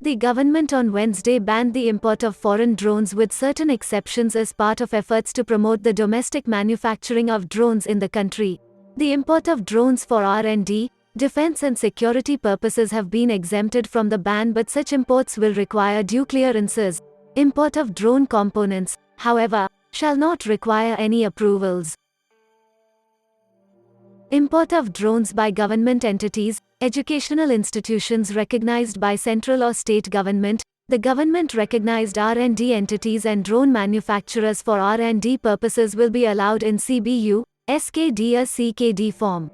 The government on Wednesday banned the import of foreign drones with certain exceptions as part of efforts to promote the domestic manufacturing of drones in the country. The import of drones for R&D, defense and security purposes have been exempted from the ban, but such imports will require due clearances. Import of drone components, however, shall not require any approvals. Import of drones by government entities, educational institutions recognized by central or state government, the government-recognized R&D entities and drone manufacturers for R&D purposes will be allowed in CBU, SKD or CKD form.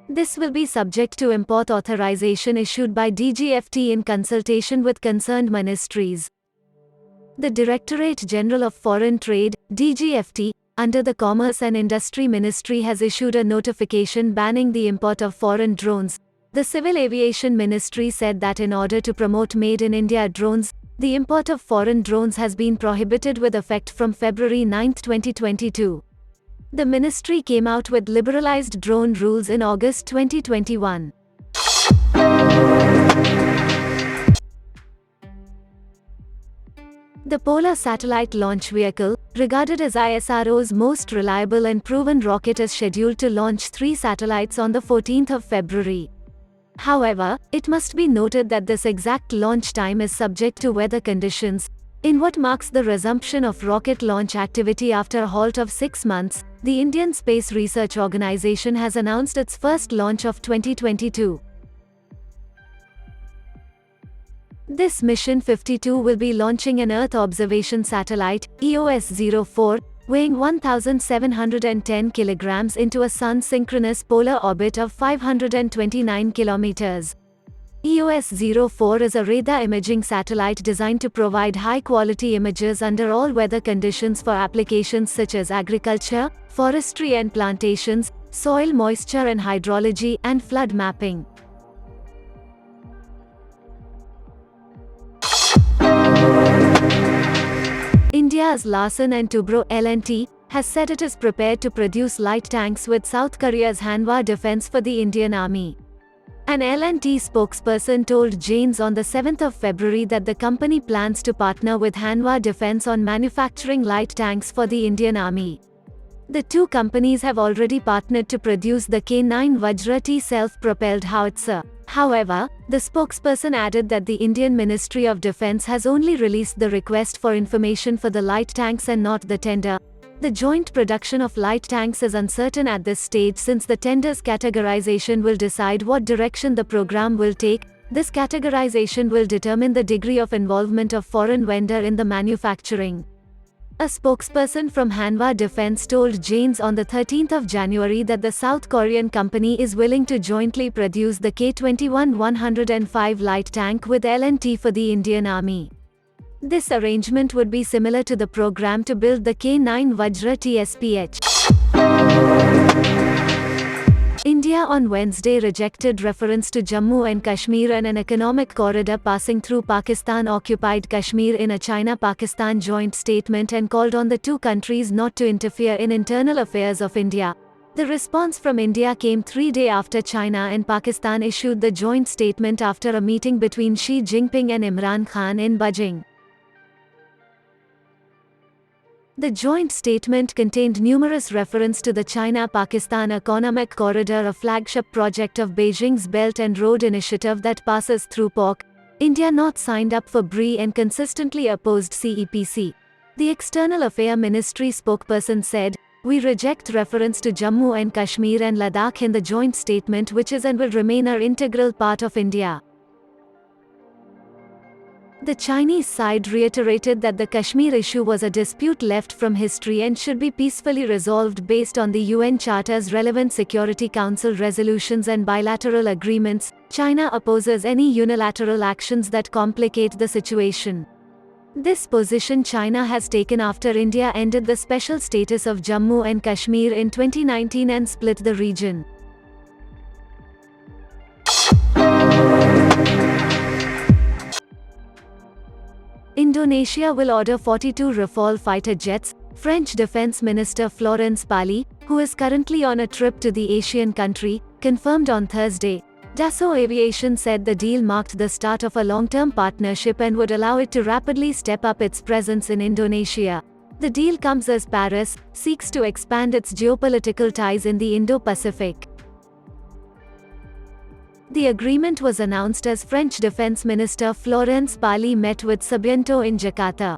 This will be subject to import authorization issued by DGFT in consultation with concerned ministries. The Directorate General of Foreign Trade, DGFT, under the Commerce and Industry Ministry has issued a notification banning the import of foreign drones. The Civil Aviation Ministry said that in order to promote Made in India drones, the import of foreign drones has been prohibited with effect from February 9, 2022. The ministry came out with liberalized drone rules in August 2021. The Polar Satellite Launch Vehicle, regarded as ISRO's most reliable and proven rocket, is scheduled to launch 3 satellites on the 14th of February. However, it must be noted that this exact launch time is subject to weather conditions. In what marks the resumption of rocket launch activity after a halt of 6 months, the Indian Space Research Organisation has announced its first launch of 2022. This Mission 52 will be launching an Earth Observation Satellite, EOS-04, weighing 1,710 kg into a Sun-synchronous polar orbit of 529 km. EOS-04 is a radar imaging satellite designed to provide high-quality images under all weather conditions for applications such as agriculture, forestry and plantations, soil moisture and hydrology, and flood mapping. India's Larsen & Toubro L&T has said it is prepared to produce light tanks with South Korea's Hanwa Defence for the Indian Army. An L&T spokesperson told Janes on the 7th of February that the company plans to partner with Hanwa Defence on manufacturing light tanks for the Indian Army. The two companies have already partnered to produce the K9 Vajra T self-propelled howitzer. However, the spokesperson added that the Indian Ministry of Defence has only released the request for information for the light tanks and not the tender. The joint production of light tanks is uncertain at this stage since the tender's categorization will decide what direction the program will take. This categorization will determine the degree of involvement of foreign vendor in the manufacturing. A spokesperson from Hanwa Defence told Janes on the 13th of January that the South Korean company is willing to jointly produce the K21-105 light tank with L&T for the Indian Army. This arrangement would be similar to the program to build the K9 Vajra TSPH. India on Wednesday rejected reference to Jammu and Kashmir and an economic corridor passing through Pakistan-occupied Kashmir in a China-Pakistan joint statement and called on the two countries not to interfere in internal affairs of India. The response from India came 3 days after China and Pakistan issued the joint statement after a meeting between Xi Jinping and Imran Khan in Beijing. The joint statement contained numerous references to the China-Pakistan Economic Corridor, a flagship project of Beijing's Belt and Road Initiative that passes through POK. India not signed up for BRI and consistently opposed CEPC. The External Affairs Ministry spokesperson said, "We reject reference to Jammu and Kashmir and Ladakh in the joint statement, which is and will remain an integral part of India." The Chinese side reiterated that the Kashmir issue was a dispute left from history and should be peacefully resolved based on the UN Charter's relevant Security Council resolutions and bilateral agreements. China opposes any unilateral actions that complicate the situation. This position China has taken after India ended the special status of Jammu and Kashmir in 2019 and split the region. Indonesia will order 42 Rafale fighter jets, French Defense Minister Florence Pagny, who is currently on a trip to the Asian country, confirmed on Thursday. Dassault Aviation said the deal marked the start of a long-term partnership and would allow it to rapidly step up its presence in Indonesia. The deal comes as Paris seeks to expand its geopolitical ties in the Indo-Pacific. The agreement was announced as French Defense Minister Florence Parly met with Subianto in Jakarta.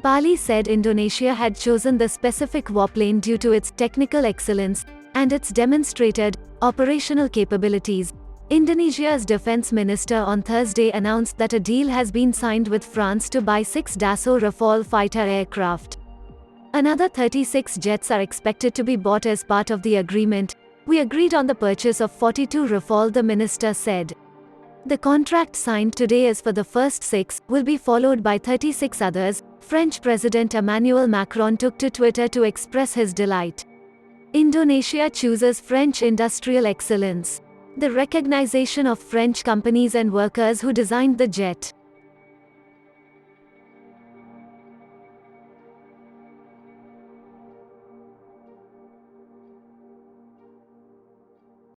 Parly said Indonesia had chosen the specific warplane due to its technical excellence and its demonstrated operational capabilities. Indonesia's defense minister on Thursday announced that a deal has been signed with France to buy 6 Dassault Rafale fighter aircraft. Another 36 jets are expected to be bought as part of the agreement. We agreed on the purchase of 42 Rafale, the minister said. The contract signed today is for the first 6, will be followed by 36 others. French President Emmanuel Macron took to Twitter to express his delight. Indonesia chooses French industrial excellence. The recognition of French companies and workers who designed the jet.